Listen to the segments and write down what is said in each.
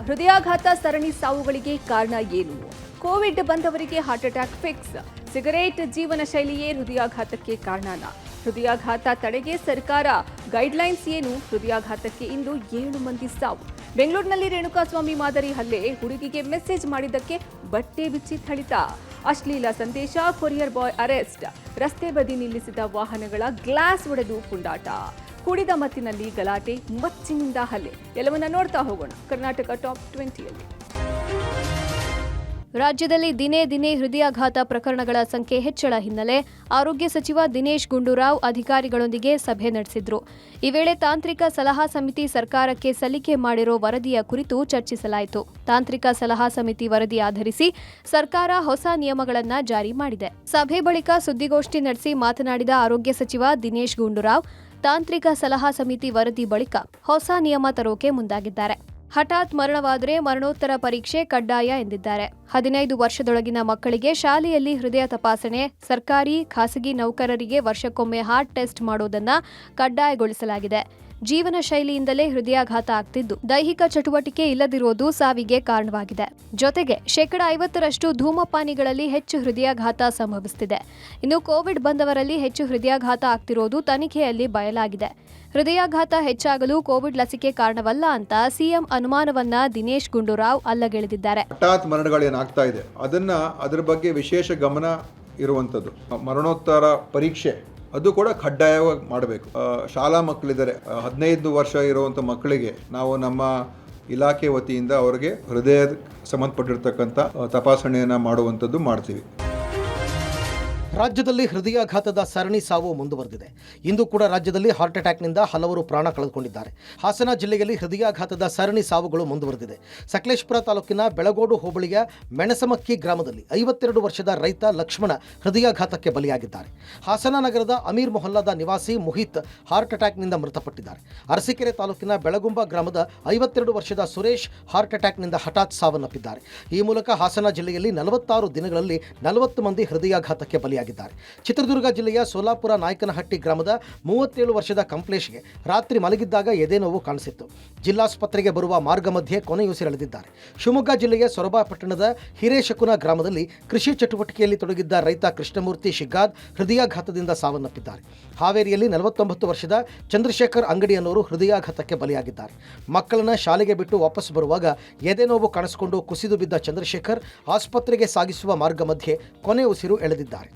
ಹೃದಯಾಘಾತ ಸರಣಿ ಸಾವುಗಳಿಗೆ ಕಾರಣ ಏನು? ಕೋವಿಡ್ ಬಂದವರಿಗೆ ಹಾರ್ಟ್ ಅಟ್ಯಾಕ್ ಫಿಕ್ಸ್. ಸಿಗರೇಟ್ ಜೀವನ ಶೈಲಿಯೇ ಹೃದಯಾಘಾತಕ್ಕೆ ಕಾರಣನ? ಹೃದಯಾಘಾತ ತಡೆಗೆ ಸರ್ಕಾರ ಗೈಡ್ಲೈನ್ಸ್ ಏನು? ಹೃದಯಾಘಾತಕ್ಕೆ ಇಂದು 7 ಮಂದಿ ಸಾವು. ಬೆಂಗಳೂರಿನಲ್ಲಿ ರೇಣುಕಾಸ್ವಾಮಿ ಮಾದರಿ ಹಲ್ಲೆ, ಹುಡುಗಿಗೆ ಮೆಸೇಜ್ ಮಾಡಿದ್ದಕ್ಕೆ ಬಟ್ಟೆ ಬಿಚ್ಚಿ ಥಳಿತ. ಅಶ್ಲೀಲ ಸಂದೇಶ, ಕೊರಿಯರ್ ಬಾಯ್ ಅರೆಸ್ಟ್. ರಸ್ತೆ ಬದಿ ನಿಲ್ಲಿಸಿದ ವಾಹನಗಳ ಗ್ಲಾಸ್ ಒಡೆದು ಪುಂಡಾಟ. ಕುಡಿದ ಮತ್ತಿನಲ್ಲಿ ಗಲಾಟೆ, ಮಚ್ಚಿನಿಂದ ಹಲ್ಲೆ. ಎಲ್ಲವನ್ನ ನೋಡ್ತಾ ಹೋಗೋಣ ಕರ್ನಾಟಕ ಟಾಪ್ 20ಯಲ್ಲಿ. ರಾಜ್ಯದಲ್ಲಿ ದಿನೇ ದಿನೇ ಹೃದಯಾಘಾತ ಪ್ರಕರಣಗಳ ಸಂಖ್ಯೆ ಹೆಚ್ಚಳ ಹಿನ್ನೆಲೆ ಆರೋಗ್ಯ ಸಚಿವ ದಿನೇಶ್ ಗುಂಡೂರಾವ್ ಅಧಿಕಾರಿಗಳೊಂದಿಗೆ ಸಭೆ ನಡೆಸಿದ್ರು. ಈ ವೇಳೆ ತಾಂತ್ರಿಕ ಸಲಹಾ ಸಮಿತಿ ಸರ್ಕಾರಕ್ಕೆ ಸಲ್ಲಿಕೆ ಮಾಡಿರೋ ವರದಿಯ ಕುರಿತು ಚರ್ಚಿಸಲಾಯಿತು. ತಾಂತ್ರಿಕ ಸಲಹಾ ಸಮಿತಿ ವರದಿ ಆಧರಿಸಿ ಸರ್ಕಾರ ಹೊಸ ನಿಯಮಗಳನ್ನ ಜಾರಿ ಮಾಡಿದೆ. ಸಭೆ ಬಳಿಕ ಸುದ್ದಿಗೋಷ್ಠಿ ನಡೆಸಿ ಮಾತನಾಡಿದ ಆರೋಗ್ಯ ಸಚಿವ ದಿನೇಶ್ ಗುಂಡೂರಾವ್, ತಾಂತ್ರಿಕ ಸಲಹಾ ಸಮಿತಿ ವರದಿ ಬಳಿಕ ಹೊಸ ನಿಯಮ ತರೋಕೆ ಮುಂದಾಗಿದ್ದಾರೆ. ಹಠಾತ್ ಮರಣವಾದರೆ ಮರಣೋತ್ತರ ಪರೀಕ್ಷೆ ಕಡ್ಡಾಯ ಎಂದಿದ್ದಾರೆ. 15 ವರ್ಷದೊಳಗಿನ ಮಕ್ಕಳಿಗೆ ಶಾಲೆಯಲ್ಲಿ ಹೃದಯ ತಪಾಸಣೆ, ಸರ್ಕಾರಿ ಖಾಸಗಿ ನೌಕರರಿಗೆ ವರ್ಷಕ್ಕೊಮ್ಮೆ ಹಾರ್ಟ್ ಟೆಸ್ಟ್ ಮಾಡೋದನ್ನ ಕಡ್ಡಾಯಗೊಳಿಸಲಾಗಿದೆ. ಜೀವನ ಶೈಲಿಯಿಂದಲೇ ಹೃದಯಾಘಾತ ಆಗ್ತಿದ್ದು, ದೈಹಿಕ ಚಟುವಟಿಕೆ ಇಲ್ಲದಿರೋದು ಸಾವಿಗೆ ಕಾರಣವಾಗಿದೆ. ಜೊತೆಗೆ 50% ಧೂಮಪಾನಿಗಳಲ್ಲಿ ಹೆಚ್ಚು ಹೃದಯಾಘಾತ ಸಂಭವಿಸುತ್ತಿದೆ. ಇನ್ನು ಕೋವಿಡ್ ಬಂದವರಲ್ಲಿ ಹೆಚ್ಚು ಹೃದಯಾಘಾತ ಆಗ್ತಿರೋದು ತನಿಖೆಯಲ್ಲಿ ಬಯಲಾಗಿದೆ. ಹೃದಯಾಘಾತ ಹೆಚ್ಚಾಗಲು ಕೋವಿಡ್ ಲಸಿಕೆ ಕಾರಣವಲ್ಲ ಅಂತ ಸಿಎಂ ಅನುಮಾನವನ್ನ ದಿನೇಶ್ ಗುಂಡೂರಾವ್ ಅಲ್ಲಗೆಳೆದಿದ್ದಾರೆ. ಹಠಾತ್ ಮರಣಗಳೇನಾಗ್ತಾ ಇದೆ ಅದರ ಬಗ್ಗೆ ವಿಶೇಷ ಗಮನ ಇರುವಂಥದ್ದು. ಮರಣೋತ್ತರ ಪರೀಕ್ಷೆ ಅದು ಕೂಡ ಕಡ್ಡಾಯವಾಗಿ ಮಾಡಬೇಕು. ಶಾಲಾ ಮಕ್ಕಳಿದ್ದಾರೆ, 15 ವರ್ಷ ಇರುವಂಥ ಮಕ್ಕಳಿಗೆ ನಾವು ನಮ್ಮ ಇಲಾಖೆ ವತಿಯಿಂದ ಅವರಿಗೆ ಹೃದಯ ಸಂಬಂಧಪಟ್ಟಿರ್ತಕ್ಕಂಥ ತಪಾಸಣೆಯನ್ನು ಮಾಡುವಂಥದ್ದು ಮಾಡ್ತೀವಿ. ರಾಜ್ಯದಲ್ಲಿ ಹೃದಯಾಘಾತದ ಸರಣಿ ಸಾವು ಮುಂದುವರೆದಿದೆ. ಇಂದು ಕೂಡ ರಾಜ್ಯದಲ್ಲಿ ಹಾರ್ಟ್ ಅಟ್ಯಾಕ್ನಿಂದ ಹಲವರು ಪ್ರಾಣ ಕಳೆದುಕೊಂಡಿದ್ದಾರೆ. ಹಾಸನ ಜಿಲ್ಲೆಯಲ್ಲಿ ಹೃದಯಾಘಾತದ ಸರಣಿ ಸಾವುಗಳು ಮುಂದುವರೆದಿದೆ. ಸಕಲೇಶಪುರ ತಾಲೂಕಿನ ಬೆಳಗೋಡು ಹೋಬಳಿಯ ಮೆಣಸಮಕ್ಕಿ ಗ್ರಾಮದಲ್ಲಿ 52 ವರ್ಷದ ರೈತ ಲಕ್ಷ್ಮಣ ಹೃದಯಾಘಾತಕ್ಕೆ ಬಲಿಯಾಗಿದ್ದಾರೆ. ಹಾಸನ ನಗರದ ಅಮೀರ್ ಮೊಹಲ್ಲಾದ ನಿವಾಸಿ ಮುಹಿತ್ ಹಾರ್ಟ್ ಅಟ್ಯಾಕ್ನಿಂದ ಮೃತಪಟ್ಟಿದ್ದಾರೆ. ಅರಸೀಕೆರೆ ತಾಲೂಕಿನ ಬೆಳಗುಂಬ ಗ್ರಾಮದ 52 ವರ್ಷದ ಸುರೇಶ್ ಹಾರ್ಟ್ ಅಟ್ಯಾಕ್ನಿಂದ ಹಠಾತ್ ಸಾವನ್ನಪ್ಪಿದ್ದಾರೆ. ಈ ಮೂಲಕ ಹಾಸನ ಜಿಲ್ಲೆಯಲ್ಲಿ 46 ದಿನಗಳಲ್ಲಿ 40 ಮಂದಿ ಹೃದಯಾಘಾತಕ್ಕೆ ಬಲಿಯಾಗಿದ್ದಾರೆ. ಚಿತ್ರದುರ್ಗ ಜಿಲ್ಲೆಯ ಸೋಲಾಪುರ ನಾಯಕನಹಟ್ಟಿ ಗ್ರಾಮದ 37 ವರ್ಷದ ಕಂಪ್ಲೇಶ್ಗೆ ರಾತ್ರಿ ಮಲಗಿದ್ದಾಗ ಎದೆನೋವು ಕಾಣಿಸಿತ್ತು. ಜಿಲ್ಲಾಸ್ಪತ್ರೆಗೆ ಬರುವ ಮಾರ್ಗ ಮಧ್ಯೆ ಕೊನೆಯುಸಿರೆಳೆದಿದ್ದಾರೆ. ಶಿವಮೊಗ್ಗ ಜಿಲ್ಲೆಯ ಸೊರಬ ಪಟ್ಟಣದ ಹಿರೇಶಕುನ ಗ್ರಾಮದಲ್ಲಿ ಕೃಷಿ ಚಟುವಟಿಕೆಯಲ್ಲಿ ತೊಡಗಿದ್ದ ರೈತ ಕೃಷ್ಣಮೂರ್ತಿ ಶಿಗ್ಗಾದ್ ಹೃದಯಾಘಾತದಿಂದ ಸಾವನ್ನಪ್ಪಿದ್ದಾರೆ. ಹಾವೇರಿಯಲ್ಲಿ 49 ವರ್ಷದ ಚಂದ್ರಶೇಖರ್ ಅಂಗಡಿಯನ್ನೋರು ಹೃದಯಾಘಾತಕ್ಕೆ ಬಲಿಯಾಗಿದ್ದಾರೆ. ಮಕ್ಕಳನ್ನ ಶಾಲೆಗೆ ಬಿಟ್ಟು ವಾಪಸ್ ಬರುವಾಗ ಎದೆನೋವು ಕಾಣಿಸಿಕೊಂಡು ಕುಸಿದು ಬಿದ್ದ ಚಂದ್ರಶೇಖರ್ ಆಸ್ಪತ್ರೆಗೆ ಸಾಗಿಸುವ ಮಾರ್ಗ ಮಧ್ಯೆ ಕೊನೆ ಉಸಿರು ಎಳೆದಿದ್ದಾರೆ.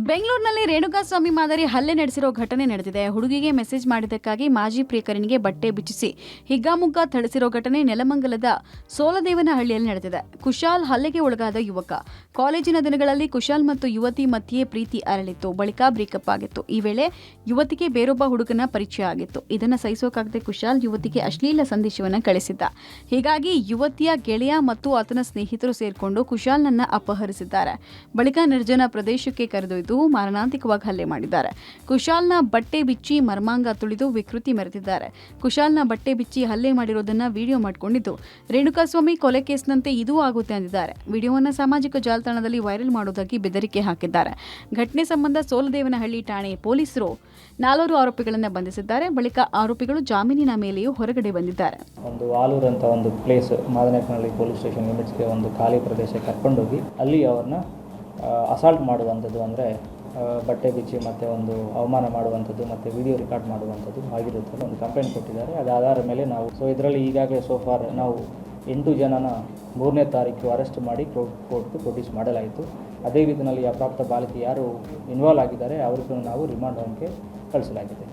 ಬೆಂಗಳೂರಿನಲ್ಲಿ ರೇಣುಕಾಸ್ವಾಮಿ ಮಾದರಿ ಹಲ್ಲೆ ನಡೆಸಿರೋ ಘಟನೆ ನಡೆದಿದೆ. ಹುಡುಗಿಗೆ ಮೆಸೇಜ್ ಮಾಡಿದ್ದಕ್ಕಾಗಿ ಮಾಜಿ ಪ್ರಿಯಕರನಿಗೆ ಬಟ್ಟೆ ಬಿಚ್ಚಿಸಿ ಹಿಗ್ಗಾಮುಗ್ಗಾ ಥಳಿಸಿರೋ ಘಟನೆ ನೆಲಮಂಗಲದ ಸೋಲದೇವನಹಳ್ಳಿಯಲ್ಲಿ ನಡೆದಿದೆ. ಕುಶಾಲ್ ಹಲ್ಲೆಗೆ ಒಳಗಾದ ಯುವಕ. ಕಾಲೇಜಿನ ದಿನಗಳಲ್ಲಿ ಕುಶಾಲ್ ಮತ್ತು ಯುವತಿ ಮಧ್ಯೆ ಪ್ರೀತಿ ಅರಳಿತ್ತು. ಬಳಿಕ ಬ್ರೇಕಪ್ ಆಗಿತ್ತು. ಈ ವೇಳೆ ಯುವತಿಗೆ ಬೇರೊಬ್ಬ ಹುಡುಗನ ಪರಿಚಯ ಆಗಿತ್ತು. ಇದನ್ನು ಸಹಿಸೋಕಾಗದೆ ಕುಶಾಲ್ ಯುವತಿಗೆ ಅಶ್ಲೀಲ ಸಂದೇಶವನ್ನು ಕಳಿಸಿದ್ದ. ಹೀಗಾಗಿ ಯುವತಿಯ ಗೆಳೆಯ ಮತ್ತು ಆತನ ಸ್ನೇಹಿತರು ಸೇರಿಕೊಂಡು ಕುಶಾಲ್ನನ್ನ ಅಪಹರಿಸಿದ್ದಾರೆ. ಬಳಿಕ ನಿರ್ಜನ ಪ್ರದೇಶಕ್ಕೆ ಕರೆದೊಯ್ದು ಮಾರಣಾಂತಿಕವಾಗಿ ಹಲ್ಲೆ ಮಾಡಿದ್ದಾರೆ. ಕುಶಾಲ್ನ ಬಟ್ಟೆ ಬಿಚ್ಚಿ ಮರ್ಮಾಂಗ ತುಳಿದು ವಿಕೃತಿ ಮೆರೆದಿದ್ದಾರೆ. ಕುಶಾಲ್ನ ಬಟ್ಟೆ ಬಿಚ್ಚಿ ಹಲ್ಲೆ ಮಾಡಿರೋದನ್ನ ವಿಡಿಯೋ ಮಾಡಿಕೊಂಡಿದ್ದು, ರೇಣುಕಾಸ್ವಾಮಿ ಕೊಲೆ ಕೇಸ್ನಂತೆ ಇದೂ ಆಗುತ್ತೆ ಅಂದಿದ್ದಾರೆ. ವಿಡಿಯೋವನ್ನು ಸಾಮಾಜಿಕ ಜಾಲತಾಣದಲ್ಲಿ ವೈರಲ್ ಮಾಡೋದಾಗಿ ಬೆದರಿಕೆ ಹಾಕಿದ್ದಾರೆ. ಘಟನೆ ಸಂಬಂಧ ಸೋಲದೇವನಹಳ್ಳಿ ಠಾಣೆ ಪೊಲೀಸರು 4 ಆರೋಪಿಗಳನ್ನು ಬಂಧಿಸಿದ್ದಾರೆ. ಬಳಿಕ ಆರೋಪಿಗಳು ಜಾಮೀನಿನ ಮೇಲೆಯೂ ಹೊರಗಡೆ ಬಂದಿದ್ದಾರೆ. ಒಂದು ಆಲೂರು ಅಂತ ಒಂದು ಪ್ಲೇಸ್ ಮಾದನೇಕನಹಳ್ಳಿ ಪೊಲೀಸ್ ಸ್ಟೇಷನ್ ಲಿಮಿಟ್ಸ್ಗೆ ಒಂದು ಖಾಲಿ ಪ್ರದೇಶಕ್ಕೆ ಕರ್ಕೊಂಡೋಗಿ ಅಲ್ಲಿ ಅವ್ರನ್ನ ಅಸಾಲ್ಟ್ ಮಾಡುವಂಥದ್ದು, ಅಂದರೆ ಬಟ್ಟೆ ಬಿಚ್ಚಿ ಮತ್ತು ಒಂದು ಅವಮಾನ ಮಾಡುವಂಥದ್ದು ಮತ್ತು ವಿಡಿಯೋ ರೆಕಾರ್ಡ್ ಮಾಡುವಂಥದ್ದು ಆಗಿರುತ್ತದೆ. ಒಂದು ಕಂಪ್ಲೇಂಟ್ ಕೊಟ್ಟಿದ್ದಾರೆ. ಅದು ಆಧಾರ ಮೇಲೆ ನಾವು ಇದರಲ್ಲಿ ಈಗಾಗಲೇ ಸೋಫಾರ್ ನಾವು 8 ಜನನ 3ನೇ ತಾರೀಕು ಅರೆಸ್ಟ್ ಮಾಡಿ ಕೋರ್ಟ್ಗೆ ಪ್ರೊಡ್ಯೂಸ್ ಮಾಡಲಾಯಿತು. ಅದೇ ರೀತಿಯಲ್ಲಿ ಅಪ್ರಾಪ್ತ ಬಾಲಕಿ ಯಾರು ಇನ್ವಾಲ್ವ್ ಆಗಿದ್ದಾರೆ ಅವರಿಗೂ ನಾವು ರಿಮಾಂಡ್ ಹೋಮ್ಗೆ ಕಳಿಸಲಾಗಿದೆ.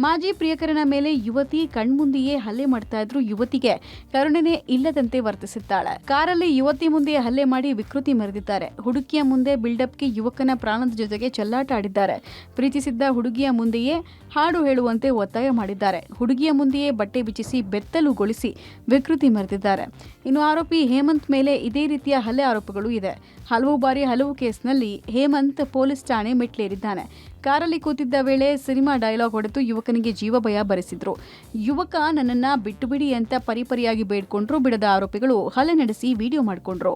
ಮಾಜಿ ಪ್ರಿಯಕರನ ಮೇಲೆ ಯುವತಿ ಕಣ್ಮುಂದೆಯೇ ಹಲ್ಲೆ ಮಾಡ್ತಾ ಇದ್ರು. ಯುವತಿಗೆ ಕರುಣೆನೇ ಇಲ್ಲದಂತೆ ವರ್ತಿಸಿದ್ದಾಳೆ. ಕಾರಲ್ಲಿ ಯುವತಿ ಮುಂದೆ ಹಲ್ಲೆ ಮಾಡಿ ವಿಕೃತಿ ಮೆರೆದಿದ್ದಾರೆ. ಹುಡುಗಿಯ ಮುಂದೆ ಬಿಲ್ಡಪ್ಗೆ ಯುವಕನ ಪ್ರಾಣದ ಜೊತೆಗೆ ಚೆಲ್ಲಾಟ ಆಡಿದ್ದಾರೆ. ಪ್ರೀತಿಸಿದ್ದ ಹುಡುಗಿಯ ಮುಂದೆಯೇ ಹಾಡು ಹೇಳುವಂತೆ ಒತ್ತಾಯ ಮಾಡಿದ್ದಾರೆ. ಹುಡುಗಿಯ ಮುಂದೆಯೇ ಬಟ್ಟೆ ಬಿಚ್ಚಿಸಿ ಬೆತ್ತಲುಗೊಳಿಸಿ ವಿಕೃತಿ ಮೆರೆದಿದ್ದಾರೆ. ಇನ್ನು ಆರೋಪಿ ಹೇಮಂತ್ ಮೇಲೆ ಇದೇ ರೀತಿಯ ಹಲ್ಲೆ ಆರೋಪಗಳು ಇದೆ. ಹಲವು ಬಾರಿ ಹಲವು ಕೇಸ್ನಲ್ಲಿ ಹೇಮಂತ್ ಪೊಲೀಸ್ ಠಾಣೆ ಮೆಟ್ಲೇರಿದ್ದಾನೆ. ಕಾರಲ್ಲಿ ಕೂತಿದ್ದ ವೇಳೆ ಸಿನಿಮಾ ಡೈಲಾಗ್ ಹೊಡೆದು ಯುವಕನಿಗೆ ಜೀವ ಭಯ ಬರೆಸಿದ್ರು. ಯುವಕ ನನ್ನನ್ನ ಬಿಟ್ಟು ಬಿಡಿ ಅಂತ ಪರಿಪರಿಯಾಗಿ ಬೇಡ್ಕೊಂಡ್ರು. ಬಿಡದ ಆರೋಪಿಗಳು ಹಲ್ಲೆ ನಡೆಸಿ ವಿಡಿಯೋ ಮಾಡಿಕೊಂಡ್ರು.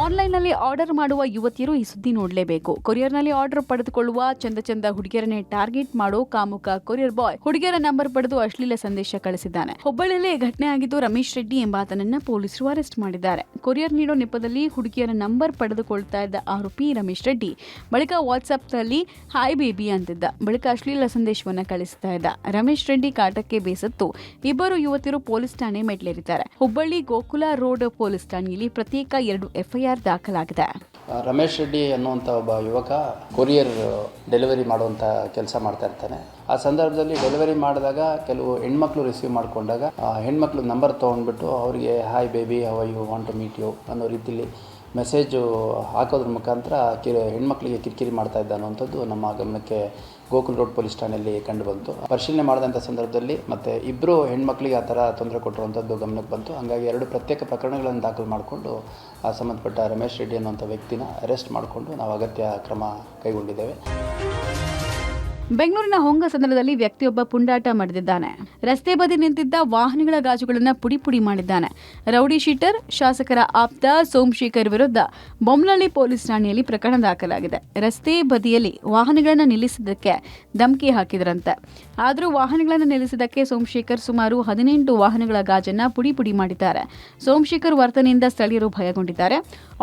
ಆನ್ಲೈನ್ನಲ್ಲಿ ಆರ್ಡರ್ ಮಾಡುವ ಯುವತಿಯರು ಈ ಸುದ್ದಿ ನೋಡಲೇಬೇಕು. ಕೊರಿಯರ್ನಲ್ಲಿ ಆರ್ಡರ್ ಪಡೆದುಕೊಳ್ಳುವ ಚಂದ ಹುಡುಗಿಯರನ್ನೇ ಟಾರ್ಗೆಟ್ ಮಾಡೋ ಕಾಮುಕ ಕೊರಿಯರ್ ಬಾಯ್ ಹುಡುಗಿಯರ ನಂಬರ್ ಪಡೆದು ಅಶ್ಲೀಲ ಸಂದೇಶ ಕಳಿಸಿದ್ದಾನೆ. ಹುಬ್ಬಳ್ಳಿಯಲ್ಲಿ ಘಟನೆ ಆಗಿದ್ದು ರಮೇಶ್ ರೆಡ್ಡಿ ಎಂಬಾತನನ್ನ ಪೊಲೀಸರು ಅರೆಸ್ಟ್ ಮಾಡಿದ್ದಾರೆ. ಕೊರಿಯರ್ ನೀಡೋ ನೆಪದಲ್ಲಿ ಹುಡುಗಿಯರ ನಂಬರ್ ಪಡೆದುಕೊಳ್ತಾ ಇದ್ದ ಆರೋಪಿ ರಮೇಶ್ ರೆಡ್ಡಿ ಬಳಿಕ ವಾಟ್ಸ್ಆಪ್ನಲ್ಲಿ ಹಾಯ್ ಬೇಬಿ ಅಂತಿದ್ದ. ಬಳಿಕ ಅಶ್ಲೀಲ ಸಂದೇಶವನ್ನ ಕಳಿಸ್ತಾ ಇದ್ದ. ರಮೇಶ್ ರೆಡ್ಡಿ ಕಾಟಕ್ಕೆ ಬೇಸತ್ತು ಇಬ್ಬರು ಯುವತಿಯರು ಪೊಲೀಸ್ ಠಾಣೆ ಮೆಟ್ಲೇರಿದ್ದಾರೆ. ಹುಬ್ಬಳ್ಳಿ ಗೋಕುಲ ರೋಡ್ ಪೊಲೀಸ್ ಠಾಣೆಯಲ್ಲಿ ಪ್ರತ್ಯೇಕ 2 FIR ದಾಖಲಾಗಿದೆ. ರಮೇಶ್ ರೆಡ್ಡಿ ಅನ್ನುವಂಥ ಒಬ್ಬ ಯುವಕ ಕೊರಿಯರ್ ಡೆಲಿವರಿ ಮಾಡುವಂಥ ಕೆಲಸ ಮಾಡ್ತಾ ಇರ್ತಾನೆ. ಆ ಸಂದರ್ಭದಲ್ಲಿ ಡೆಲಿವರಿ ಮಾಡಿದಾಗ ಕೆಲವು ಹೆಣ್ಮಕ್ಳು ರಿಸೀವ್ ಮಾಡಿಕೊಂಡಾಗ ಹೆಣ್ಮಕ್ಳು ನಂಬರ್ ತೊಗೊಂಡ್ಬಿಟ್ಟು ಅವರಿಗೆ hi baby how you want to meet you ಅನ್ನೋ ರೀತಿಯಲ್ಲಿ ಮೆಸೇಜು ಹಾಕೋದ್ರ ಮುಖಾಂತರ ಹೆಣ್ಮಕ್ಳಿಗೆ ಕಿರಿಕಿರಿ ಮಾಡ್ತಾ ಇದ್ದ ಅನ್ನುವಂಥದ್ದು ನಮ್ಮ ಗಮನಕ್ಕೆ ಗೋಕುಲ್ ರೋಡ್ ಪೊಲೀಸ್ ಠಾಣೆಯಲ್ಲಿ ಕಂಡುಬಂತು. ಪರಿಶೀಲನೆ ಮಾಡಿದಂಥ ಸಂದರ್ಭದಲ್ಲಿ ಮತ್ತು ಇಬ್ಬರು ಹೆಣ್ಮಕ್ಳಿಗೆ ಆ ಥರ ತೊಂದರೆ ಕೊಟ್ಟಿರುವಂಥದ್ದು ಗಮನಕ್ಕೆ ಬಂತು. ಹಾಗಾಗಿ 2 ಪ್ರತ್ಯೇಕ ಪ್ರಕರಣಗಳನ್ನು ದಾಖಲು ಮಾಡಿಕೊಂಡು ಆ ಸಂಬಂಧಪಟ್ಟ ರಮೇಶ್ ರೆಡ್ಡಿ ಅನ್ನುವಂಥ ವ್ಯಕ್ತಿನ ಅರೆಸ್ಟ್ ಮಾಡಿಕೊಂಡು ನಾವು ಅಗತ್ಯ ಕ್ರಮ ಕೈಗೊಂಡಿದ್ದೇವೆ. ಬೆಂಗಳೂರಿನ ಹೊಂಗಸಂದ್ರದಲ್ಲಿ ವ್ಯಕ್ತಿಯೊಬ್ಬ ಪುಂಡಾಟ ಮಾಡಿದ್ದಾನೆ. ರಸ್ತೆ ಬದಿ ನಿಂತಿದ್ದ ವಾಹನಗಳ ಗಾಜುಗಳನ್ನು ಪುಡಿ ಮಾಡಿದ್ದಾನೆ. ರೌಡಿ ಶೀಟರ್ ಶಾಸಕರ ಆಪ್ತ ಸೋಮಶೇಖರ್ ವಿರುದ್ಧ ಬೊಮ್ಮನಹಳ್ಳಿ ಪೊಲೀಸ್ ಠಾಣೆಯಲ್ಲಿ ಪ್ರಕರಣ ದಾಖಲಾಗಿದೆ. ರಸ್ತೆ ಬದಿಯಲ್ಲಿ ವಾಹನಗಳನ್ನು ನಿಲ್ಲಿಸಿದ್ದಕ್ಕೆ ಧಮಕಿ ಹಾಕಿದ್ರಂತೆ. ಆದರೂ ವಾಹನಗಳನ್ನು ನಿಲ್ಲಿಸಿದ್ದಕ್ಕೆ ಸೋಮಶೇಖರ್ ಸುಮಾರು 18 ವಾಹನಗಳ ಗಾಜನ್ನ ಪುಡಿ ಮಾಡಿದ್ದಾರೆ. ಸೋಮಶೇಖರ್ ವರ್ತನೆಯಿಂದ ಸ್ಥಳೀಯರು ಭಯಗೊಂಡಿದ್ದಾರೆ.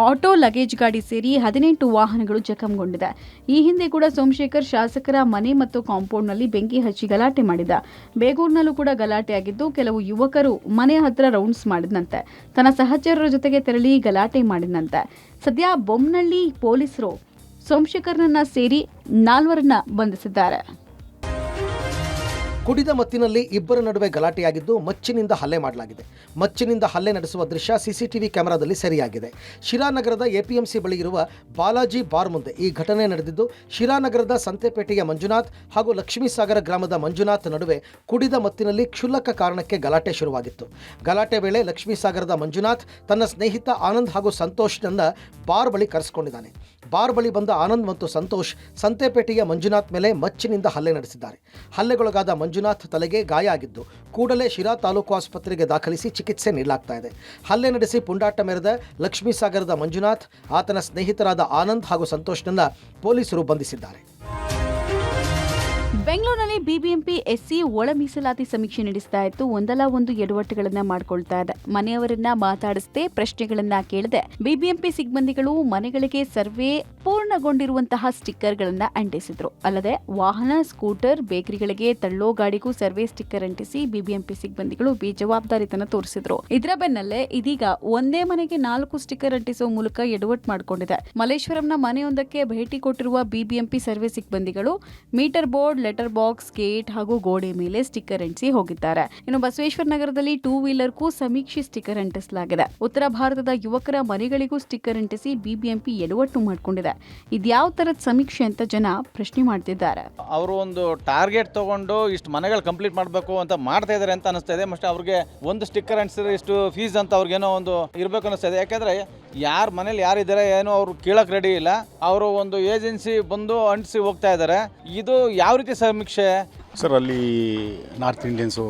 ಆಟೋ ಲಗೇಜ್ ಗಾಡಿ ಸೇರಿ 18 ವಾಹನಗಳು ಜಖಂಗೊಂಡಿದೆ. ಈ ಹಿಂದೆ ಕೂಡ ಸೋಮಶೇಖರ್ ಶಾಸಕರ ಮನೆ ಮತ್ತು ಕಾಂಪೌಂಡ್ನಲ್ಲಿ ಬೆಂಕಿ ಹಚ್ಚಿ ಗಲಾಟೆ ಮಾಡಿದ. ಬೇಗೂರಿನಲ್ಲೂ ಕೂಡ ಗಲಾಟೆ ಆಗಿದ್ದು ಕೆಲವು ಯುವಕರು ಮನೆ ಹತ್ರ ರೌಂಡ್ಸ್ ಮಾಡಿದಂತೆ. ತನ್ನ ಸಹಚರರ ಜೊತೆಗೆ ತೆರಳಿ ಗಲಾಟೆ ಮಾಡಿದಂತೆ. ಸದ್ಯ ಬೊಮ್ಮನಹಳ್ಳಿ ಪೊಲೀಸರು ಸೋಮಶೇಖರ್ನನ್ನ ಸೇರಿ 4 ಬಂಧಿಸಿದ್ದಾರೆ. ಕುಡಿದ ಮತ್ತಿನಲ್ಲಿ ಇಬ್ಬರ ನಡುವೆ ಗಲಾಟೆಯಾಗಿದ್ದು ಮಚ್ಚಿನಿಂದ ಹಲ್ಲೆ ಮಾಡಲಾಗಿದೆ. ಮಚ್ಚಿನಿಂದ ಹಲ್ಲೆ ನಡೆಸುವ ದೃಶ್ಯ CCTV ಕ್ಯಾಮೆರಾದಲ್ಲಿ ಸೆರೆಯಾಗಿದೆ. ಶಿರಾನಗರದ APMC ಬಳಿ ಇರುವ ಬಾಲಾಜಿ ಬಾರ್ ಮುಂದೆ ಈ ಘಟನೆ ನಡೆದಿದ್ದು, ಶಿರಾನಗರದ ಸಂತೆಪೇಟೆಯ ಮಂಜುನಾಥ್ ಹಾಗೂ ಲಕ್ಷ್ಮೀಸಾಗರ ಗ್ರಾಮದ ಮಂಜುನಾಥ್ ನಡುವೆ ಕುಡಿದ ಮತ್ತಿನಲ್ಲಿ ಕ್ಷುಲ್ಲಕ ಕಾರಣಕ್ಕೆ ಗಲಾಟೆ ಶುರುವಾಗಿತ್ತು. ಗಲಾಟೆ ವೇಳೆ ಲಕ್ಷ್ಮೀಸಾಗರದ ಮಂಜುನಾಥ್ ತನ್ನ ಸ್ನೇಹಿತ ಆನಂದ್ ಹಾಗೂ ಸಂತೋಷ್ನನ್ನ ಬಾರ್ ಬಳಿ ಕರೆಸಿಕೊಂಡಿದ್ದಾನೆ. ಬಾರ್ ಬಳಿ ಬಂದ ಆನಂದ್ ಮತ್ತು ಸಂತೋಷ್ ಸಂತೆಪೇಟೆಯ ಮಂಜುನಾಥ್ ಮೇಲೆ ಮಚ್ಚಿನಿಂದ ಹಲ್ಲೆ ನಡೆಸಿದ್ದಾರೆ. ಹಲ್ಲೆಗೊಳಗಾದ ಮಂಜುನಾಥ್ ತಲೆಗೆ ಗಾಯ ಆಗಿದ್ದು ಕೂಡಲೇ ಶಿರಾ ತಾಲೂಕು ಆಸ್ಪತ್ರೆಗೆ ದಾಖಲಿಸಿ ಚಿಕಿತ್ಸೆ ನೀಡಲಾಗ್ತಾ ಇದೆ. ಹಲ್ಲೆ ನಡೆಸಿ ಪುಂಡಾಟ ಮೆರೆದ ಲಕ್ಷ್ಮೀಸಾಗರದ ಮಂಜುನಾಥ್, ಆತನ ಸ್ನೇಹಿತರಾದ ಆನಂದ್ ಹಾಗೂ ಸಂತೋಷ್ನನ್ನ ಪೊಲೀಸರು ಬಂಧಿಸಿದ್ದಾರೆ. ಬೆಂಗಳೂರಿನಲ್ಲಿ ಬಿಬಿಎಂಪಿ ಎಸ್ಸಿ ಒಳ ಮೀಸಲಾತಿ ಸಮೀಕ್ಷೆ ನಡೆಸ್ತಾ ಇತ್ತು. ಒಂದಲ್ಲ ಒಂದು ಎಡವಟ್ಟುಗಳನ್ನ ಮಾಡ್ಕೊಳ್ತಾ ಇದೆ. ಮನೆಯವರನ್ನ ಮಾತಾಡಿಸದೆ, ಪ್ರಶ್ನೆಗಳನ್ನ ಕೇಳದೆ ಬಿಬಿಎಂಪಿ ಸಿಬ್ಬಂದಿಗಳು ಮನೆಗಳಿಗೆ ಸರ್ವೆ ಪೂರ್ಣಗೊಂಡಿರುವಂತಹ ಸ್ಟಿಕ್ಕರ್ಗಳನ್ನ ಅಂಟಿಸಿದ್ರು. ಅಲ್ಲದೆ ವಾಹನ, ಸ್ಕೂಟರ್, ಬೇಕರಿಗಳಿಗೆ ತಳ್ಳೋ ಗಾಡಿಗೂ ಸರ್ವೆ ಸ್ಟಿಕ್ಕರ್ ಅಂಟಿಸಿ ಬಿಬಿಎಂಪಿ ಸಿಬ್ಬಂದಿಗಳು ಬೇಜವಾಬ್ದಾರಿತನ ತೋರಿಸಿದ್ರು. ಇದರ ಬೆನ್ನಲ್ಲೇ ಇದೀಗ ಒಂದೇ ಮನೆಗೆ 4 ಸ್ಟಿಕ್ಕರ್ ಅಂಟಿಸುವ ಮೂಲಕ ಎಡವಟ್ಟು ಮಾಡಿಕೊಂಡಿದೆ. ಮಲ್ಲೇಶ್ವರಂನ ಮನೆಯೊಂದಕ್ಕೆ ಭೇಟಿ ಕೊಟ್ಟಿರುವ ಬಿಬಿಎಂಪಿ ಸರ್ವೆ ಸಿಬ್ಬಂದಿಗಳು meter board, letter box, gate ಹಾಗೂ ಗೋಡೆ ಮೇಲೆ ಸ್ಟಿಕ್ಕರ್ ಅಂಟಿಸಿ ಹೋಗಿದ್ದಾರೆ. ಇನ್ನು ಬಸವೇಶ್ವರ ನಗರದಲ್ಲಿ 2 ವೀಲರ್ಗೂ ಸಮೀಕ್ಷೆ ಸ್ಟಿಕ್ಕರ್ ಅಂಟಿಸಲಾಗಿದೆ. ಉತ್ತರ ಭಾರತದ ಯುವಕರ ಮನೆಗಳಿಗೂ ಸ್ಟಿಕ್ಕರ್ ಅಂಟಿಸಿ ಬಿಬಿಎಂಪಿ ಎಡವಟ್ಟು ಮಾಡಿಕೊಂಡಿದೆ. ಇದ್ಯಾವ ತರದ ಸಮೀಕ್ಷೆ ಅಂತ ಜನ ಪ್ರಶ್ನೆ ಮಾಡ್ತಿದ್ದಾರೆ. ಅವರು ಒಂದು ಟಾರ್ಗೆಟ್ ತಗೊಂಡು ಇಷ್ಟು ಮನೆಗಳು ಕಂಪ್ಲೀಟ್ ಮಾಡಬೇಕು ಅಂತ ಮಾಡ್ತಾ ಇದ್ದಾರೆ ಅಂತ ಅನಿಸ್ತಾ ಇದೆ. ಮತ್ತೆ ಅವ್ರಿಗೆ ಒಂದು ಸ್ಟಿಕ್ಕರ್ ಅಂಟಿಸಿದ್ರೆ ಇಷ್ಟು ಫೀಸ್ ಅಂತ ಅವ್ರಿಗೇನೋ ಒಂದು ಇರಬೇಕು ಅನಿಸ್ತಾ ಇದೆ. ಯಾಕೆಂದ್ರೆ ಯಾರ ಮನೇಲಿ ಯಾರಿದ್ದಾರೆ ಏನೋ ಅವರು ಕೇಳಕ್ಕೆ ರೆಡಿ ಇಲ್ಲ. ಅವರು ಒಂದು ಏಜೆನ್ಸಿ ಬಂದು ಅಂಟಿಸಿ ಹೋಗ್ತಾ ಇದ್ದಾರೆ. ಇದು ಯಾವ ರೀತಿ ಸಮೀಕ್ಷೆ ಸರ್? ಅಲ್ಲಿ ನಾರ್ತ್ ಇಂಡಿಯನ್ಸು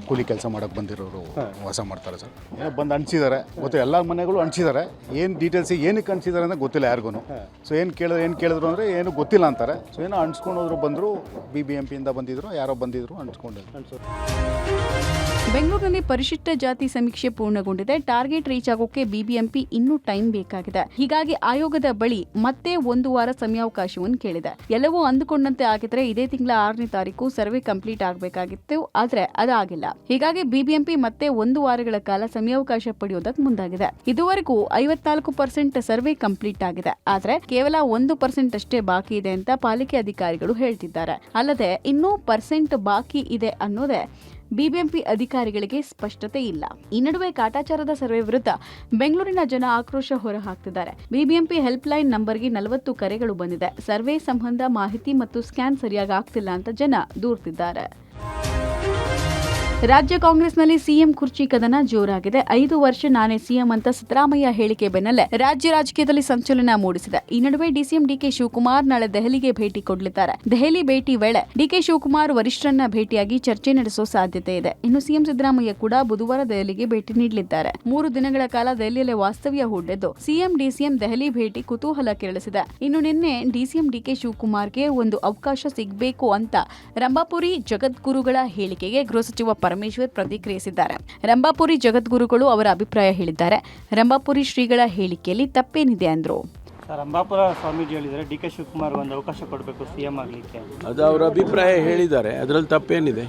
ಕೂಲಿ ಕೆಲಸ ಮಾಡೋಕ್ಕೆ ಬಂದಿರೋರು ವಾಸ ಮಾಡ್ತಾರೆ ಸರ್. ಏನೋ ಬಂದು ಅಂಟಿಸಿದ್ದಾರೆ, ಗೊತ್ತು ಎಲ್ಲ ಮನೆಗಳು ಅಂಟಿಸಿದ್ದಾರೆ. ಏನು ಡೀಟೇಲ್ಸ್ ಏನಕ್ಕೆ ಅಂಟಿಸಿದ್ದಾರೆ ಅಂತ ಗೊತ್ತಿಲ್ಲ ಯಾರಿಗೂ. ಸೊ ಏನು ಕೇಳಿದ್ರು ಅಂದರೆ ಏನು ಗೊತ್ತಿಲ್ಲ ಅಂತಾರೆ. ಸೊ ಏನೋ ಅಂಟಿಸ್ಕೊಂಡು ಹೋದ್ರು, ಬಂದರು, BBMPಯಿಂದ ಬಂದಿದ್ರು, ಯಾರೋ ಬಂದಿದ್ರು, ಅಂಟಿಸ್ಕೊಂಡು. ಬೆಂಗಳೂರಿನಲ್ಲಿ ಪರಿಶಿಷ್ಟ ಜಾತಿ ಸಮೀಕ್ಷೆ ಪೂರ್ಣಗೊಂಡಿದೆ. ಟಾರ್ಗೆಟ್ ರೀಚ್ ಆಗೋಕೆ ಬಿಬಿಎಂಪಿ ಇನ್ನೂ ಟೈಮ್ ಬೇಕಾಗಿದೆ. ಹೀಗಾಗಿ ಆಯೋಗದ ಬಳಿ ಮತ್ತೆ 1 ವಾರ ಸಮಯಾವಕಾಶವನ್ನು ಕೇಳಿದೆ. ಎಲ್ಲವೂ ಅಂದುಕೊಂಡಂತೆ ಆಗಿದ್ರೆ ಇದೇ ತಿಂಗಳ 6ನೇ ತಾರೀಕು ಸರ್ವೆ ಕಂಪ್ಲೀಟ್ ಆಗಬೇಕಾಗಿತ್ತು. ಆದ್ರೆ ಅದಾಗಿಲ್ಲ. ಹೀಗಾಗಿ ಬಿಬಿಎಂಪಿ ಮತ್ತೆ 1 ವಾರಗಳ ಕಾಲ ಸಮಯಾವಕಾಶ ಪಡೆಯೋದಕ್ಕೆ ಮುಂದಾಗಿದೆ. ಇದುವರೆಗೂ 54% ಸರ್ವೆ ಕಂಪ್ಲೀಟ್ ಆಗಿದೆ. ಆದ್ರೆ ಕೇವಲ 1% ಅಷ್ಟೇ ಬಾಕಿ ಇದೆ ಅಂತ ಪಾಲಿಕೆ ಅಧಿಕಾರಿಗಳು ಹೇಳ್ತಿದ್ದಾರೆ. ಅಲ್ಲದೆ ಇನ್ನೂ % ಬಾಕಿ ಇದೆ ಅನ್ನೋದೇ ಬಿಬಿಎಂಪಿ ಅಧಿಕಾರಿಗಳಿಗೆ ಸ್ಪಷ್ಟತೆ ಇಲ್ಲ. ಈ ನಡುವೆ ಕಾಟಾಚಾರದ ಸರ್ವೆ ವಿರುದ್ಧ ಬೆಂಗಳೂರಿನ ಜನ ಆಕ್ರೋಶ ಹೊರಹಾಕ್ತಿದ್ದಾರೆ. ಬಿಬಿಎಂಪಿ ಹೆಲ್ಪ್ ಲೈನ್ ನಂಬರ್ಗೆ 40 ಕರೆಗಳು ಬಂದಿದೆ. ಸರ್ವೆ ಸಂಬಂಧ ಮಾಹಿತಿ ಮತ್ತು ಸ್ಕ್ಯಾನ್ ಸರಿಯಾಗಿ ಆಗ್ತಿಲ್ಲ ಅಂತ ಜನ ದೂರ್ತಿದ್ದಾರೆ. ರಾಜ್ಯ ಕಾಂಗ್ರೆಸ್ನಲ್ಲಿ ಸಿಎಂ ಕುರ್ಚಿ ಕದನ ಜೋರಾಗಿದೆ. 5 ವರ್ಷ ನಾನೇ ಸಿಎಂ ಅಂತ ಸಿದ್ದರಾಮಯ್ಯ ಹೇಳಿಕೆ ಬೆನ್ನಲ್ಲೇ ರಾಜ್ಯ ರಾಜಕೀಯದಲ್ಲಿ ಸಂಚಲನ ಮೂಡಿಸಿದೆ. ಈ ನಡುವೆ ಡಿಸಿಎಂ ಡಿಕೆ ಶಿವಕುಮಾರ್ ನಾಳೆ ದೆಹಲಿಗೆ ಭೇಟಿ ಕೊಡಲಿದ್ದಾರೆ. ದೆಹಲಿ ಭೇಟಿ ವೇಳೆ ಡಿಕೆ ಶಿವಕುಮಾರ್ ವರಿಷ್ಠರನ್ನ ಭೇಟಿಯಾಗಿ ಚರ್ಚೆ ನಡೆಸೋ ಸಾಧ್ಯತೆ ಇದೆ. ಇನ್ನು ಸಿಎಂ ಸಿದ್ದರಾಮಯ್ಯ ಕೂಡ ಬುಧವಾರ ದೆಹಲಿಗೆ ಭೇಟಿ ನೀಡಲಿದ್ದಾರೆ. 3 ದಿನಗಳ ಕಾಲ ದೆಹಲಿಯಲ್ಲೇ ವಾಸ್ತವ್ಯ ಹೂಡಿದ್ದು ಸಿಎಂ ಡಿಸಿಎಂ ದೆಹಲಿ ಭೇಟಿ ಕುತೂಹಲ ಕೆರಳಿಸಿದೆ. ಇನ್ನು ನಿನ್ನೆ ಡಿಸಿಎಂ ಡಿಕೆ ಶಿವಕುಮಾರ್ಗೆ ಒಂದು ಅವಕಾಶ ಸಿಗಬೇಕು ಅಂತ ರಂಭಾಪುರಿ ಜಗದ್ಗುರುಗಳ ಹೇಳಿಕೆಗೆ ಗೃಹ ಸಚಿವ ಪರಮೇಶ್ವರ್ ಪ್ರತಿಕ್ರಿಯಿಸಿದ್ದಾರೆ. ರಂಭಾಪುರಿ ಜಗದ್ಗುರುಗಳು ಅವರ ಅಭಿಪ್ರಾಯ ಹೇಳಿದ್ದಾರೆ. ರಂಭಾಪುರಿ ಶ್ರೀಗಳ ಹೇಳಿಕೆಯಲ್ಲಿ ತಪ್ಪೇನಿದೆ ಅಂದ್ರು. ರಂಭಾಪುರ ಸ್ವಾಮೀಜಿ ಹೇಳಿದ್ದಾರೆ ಡಿ ಕೆ ಶಿವಕುಮಾರ್ ಒಂದು ಅವಕಾಶ ಕೊಡಬೇಕು ಸಿಎಂ ಆಗಲಿಕ್ಕೆ. ಅದು ಅವರ ಅಭಿಪ್ರಾಯ ಹೇಳಿದ್ದಾರೆ, ಅದರಲ್ಲಿ ತಪ್ಪೇನಿದೆ?